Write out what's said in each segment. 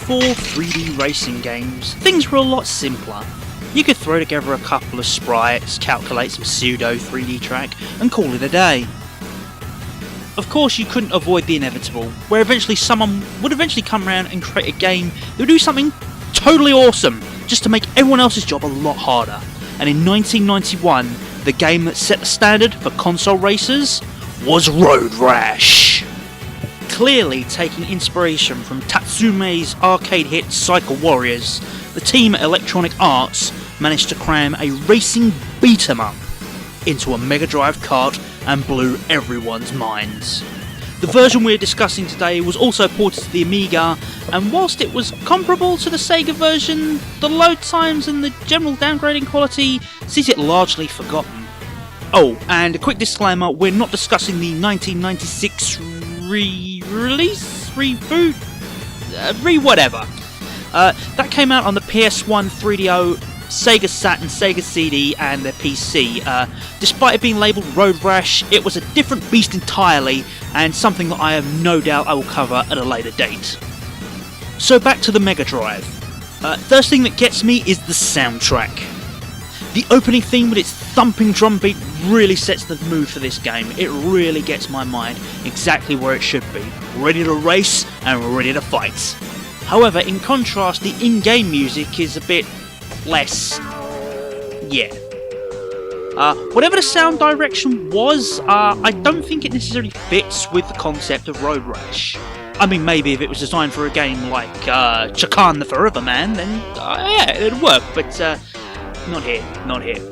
before 3D racing games, things were a lot simpler. You could throw together a couple of sprites, calculate some pseudo 3D track, and call it a day. Of course, you couldn't avoid the inevitable, where eventually someone would come around and create a game that would do something totally awesome, just to make everyone else's job a lot harder. And in 1991, the game that set the standard for console racers was Road Rash. Clearly taking inspiration from Tatsume's arcade hit Cycle Warriors, the team at Electronic Arts managed to cram a racing beat-em-up into a Mega Drive cart and blew everyone's minds. The version we're discussing today was also ported to the Amiga, and whilst it was comparable to the Sega version, the load times and the general downgrading quality sees it largely forgotten. Oh, and a quick disclaimer, we're not discussing the 1996 re-release? Reboot? Whatever. That came out on the PS1, 3DO, Sega Saturn, Sega CD and their PC. Despite it being labelled Road Rash, it was a different beast entirely, and something that I have no doubt I will cover at a later date. So back to the Mega Drive. First thing that gets me is the soundtrack. The opening theme with its thumping drum beat really sets the mood for this game. It really gets my mind exactly where it should be, ready to race and ready to fight. However, in contrast, the in-game music is a bit less... yeah. Whatever the sound direction was, I don't think it necessarily fits with the concept of Road Rash. I mean, maybe if it was designed for a game like Chakan the Forever Man, then yeah, it'd work, but not here.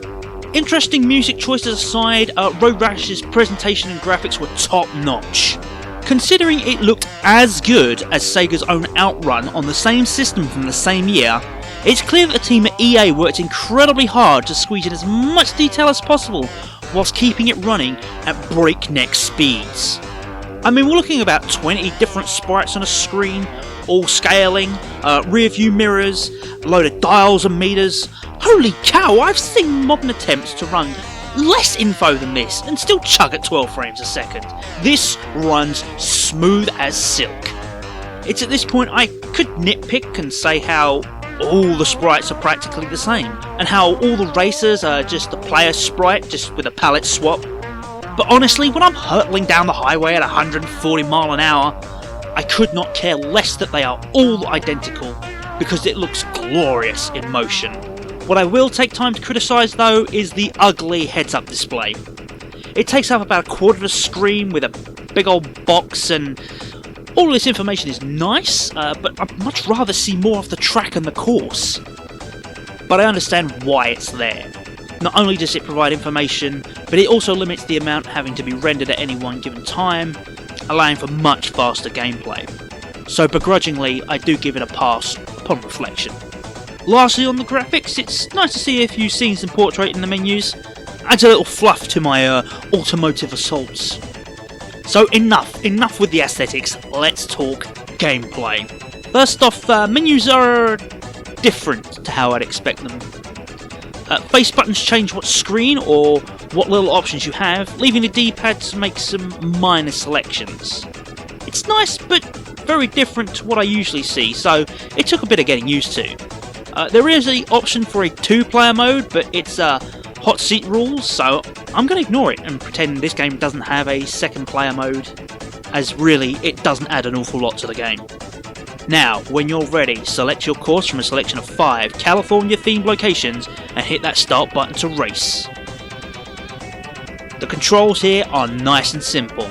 Interesting music choices aside, Road Rash's presentation and graphics were top-notch. Considering it looked as good as Sega's own Outrun on the same system from the same year, it's clear that the team at EA worked incredibly hard to squeeze in as much detail as possible whilst keeping it running at breakneck speeds. I mean, we're looking at about 20 different sprites on a screen, all scaling, rear view mirrors, a load of dials and meters. Holy cow, I've seen modern attempts to run less info than this and still chug at 12 frames a second. This runs smooth as silk. It's at this point I could nitpick and say how all the sprites are practically the same, and how all the racers are just a player sprite just with a palette swap. But honestly, when I'm hurtling down the highway at 140 mph, I could not care less that they are all identical, because it looks glorious in motion. What I will take time to criticise though is the ugly heads-up display. It takes up about a quarter of the screen with a big old box, and all of this information is nice, but I'd much rather see more of the track and the course. But I understand why it's there. Not only does it provide information, but it also limits the amount having to be rendered at any one given time, allowing for much faster gameplay. So begrudgingly, I do give it a pass upon reflection. Lastly, on the graphics, it's nice to see a few scenes in portrait in the menus. Adds a little fluff to my automotive assaults. So enough with the aesthetics, let's talk gameplay. First off, menus are different to how I'd expect them. Face buttons change what screen or what little options you have, leaving the D-pad to make some minor selections. It's nice, but very different to what I usually see, so it took a bit of getting used to. There is an option for a 2-player mode, but it's hot seat rules, so I'm going to ignore it and pretend this game doesn't have a second player mode, as really it doesn't add an awful lot to the game. Now, when you're ready, select your course from a selection of 5 California-themed locations and hit that start button to race. The controls here are nice and simple.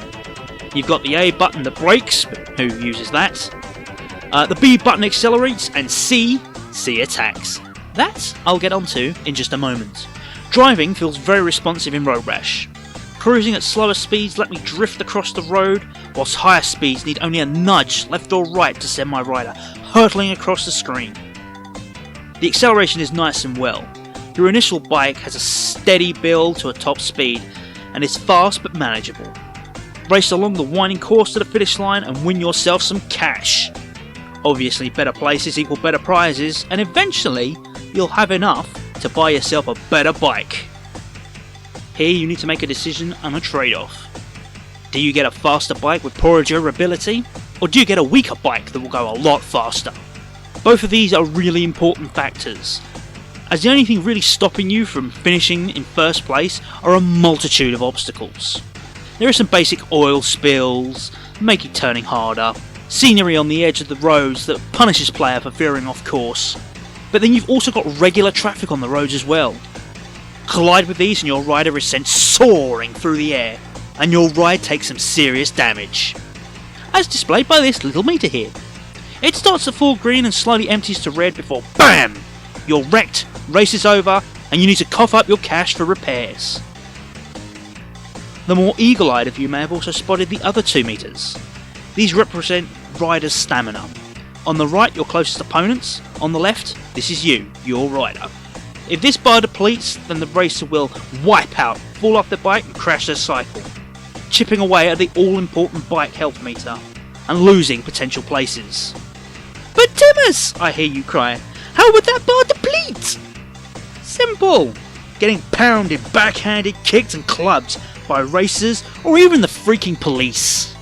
You've got the A button that brakes, who uses that? The B button accelerates, and C attacks. That I'll get onto in just a moment. Driving feels very responsive in Road Rash. Cruising at slower speeds let me drift across the road, whilst higher speeds need only a nudge left or right to send my rider hurtling across the screen. The acceleration is nice and well. Your initial bike has a steady build to a top speed and is fast but manageable. Race along the winding course to the finish line and win yourself some cash. Obviously, better places equal better prizes, and eventually you'll have enough to buy yourself a better bike. Here you need to make a decision and a trade-off. Do you get a faster bike with poorer durability, or do you get a weaker bike that will go a lot faster? Both of these are really important factors, as the only thing really stopping you from finishing in first place are a multitude of obstacles. There are some basic oil spills, making turning harder, scenery on the edge of the roads that punishes player for veering off course, but then you've also got regular traffic on the roads as well. Collide with these and your rider is sent soaring through the air, and your ride takes some serious damage, as displayed by this little meter here. It starts at full green and slowly empties to red before BAM! You're wrecked, race is over, and you need to cough up your cash for repairs. The more eagle-eyed of you may have also spotted the other 2 meters. These represent rider's stamina. On the right, your closest opponents. On the left, this is you, your rider. If this bar depletes, then the racer will wipe out, fall off their bike and crash their cycle, chipping away at the all-important bike health meter and losing potential places. But Timus, I hear you cry, how would that bar deplete? Simple. Getting pounded, backhanded, kicked and clubbed by racers or even the freaking police.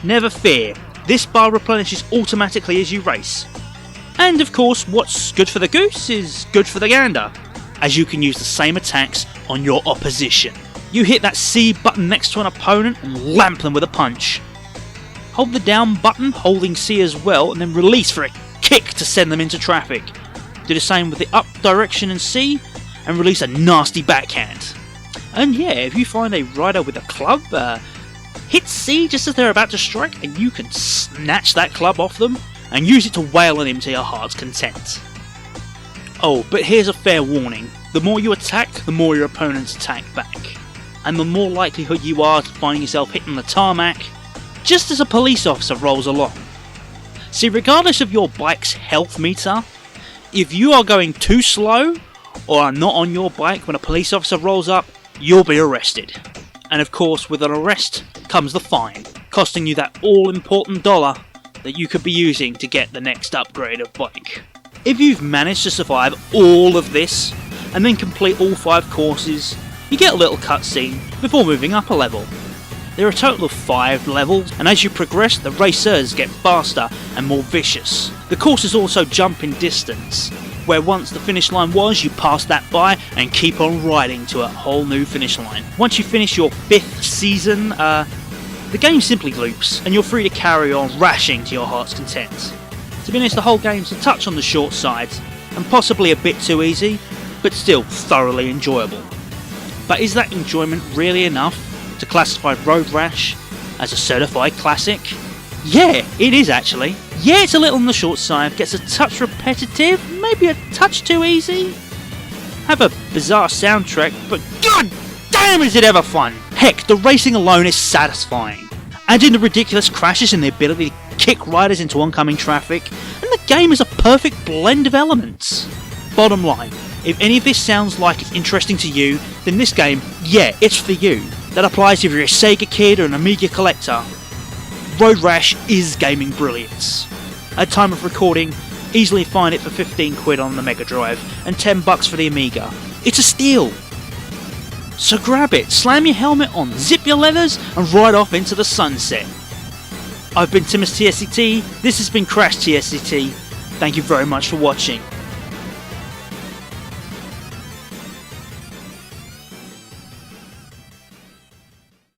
Never fear, this bar replenishes automatically as you race. And of course, what's good for the goose is good for the gander, as you can use the same attacks on your opposition. You hit that C button next to an opponent and lamp them with a punch. Hold the down button holding C as well and then release for a kick to send them into traffic. Do the same with the up direction and C and release a nasty backhand. And yeah, if you find a rider with a club, hit C just as they're about to strike and you can snatch that club off them and use it to wail on him to your heart's content. Oh, but here's a fair warning. The more you attack, the more your opponents attack back. And the more likelihood you are to find yourself hitting the tarmac just as a police officer rolls along. See, regardless of your bike's health meter, if you are going too slow or are not on your bike when a police officer rolls up, you'll be arrested. And of course, with an arrest comes the fine, costing you that all-important dollar that you could be using to get the next upgrade of bike. If you've managed to survive all of this and then complete all 5 courses, you get a little cutscene before moving up a level. There are a total of 5 levels, and as you progress the racers get faster and more vicious. The courses also jump in distance, where once the finish line was, you pass that by and keep on riding to a whole new finish line. Once you finish your 5th season, the game simply loops, and you're free to carry on rashing to your heart's content. To be honest, the whole game's a touch on the short side, and possibly a bit too easy, but still thoroughly enjoyable. But is that enjoyment really enough to classify Road Rash as a certified classic? Yeah, it is actually. Yeah, it's a little on the short side, gets a touch repetitive, maybe a touch too easy. Have a bizarre soundtrack, but god damn is it ever fun! Heck, the racing alone is satisfying. Add in the ridiculous crashes and the ability to kick riders into oncoming traffic, and the game is a perfect blend of elements. Bottom line, if any of this sounds like it's interesting to you, then this game, yeah, it's for you. That applies if you're a Sega kid or an Amiga collector. Road Rash is gaming brilliance. At time of recording, easily find it for 15 quid on the Mega Drive and 10 bucks for the Amiga. It's a steal. So grab it, slam your helmet on, zip your leathers and ride off into the sunset. I've been Timus TSET, this has been Crash TSET. Thank you very much for watching.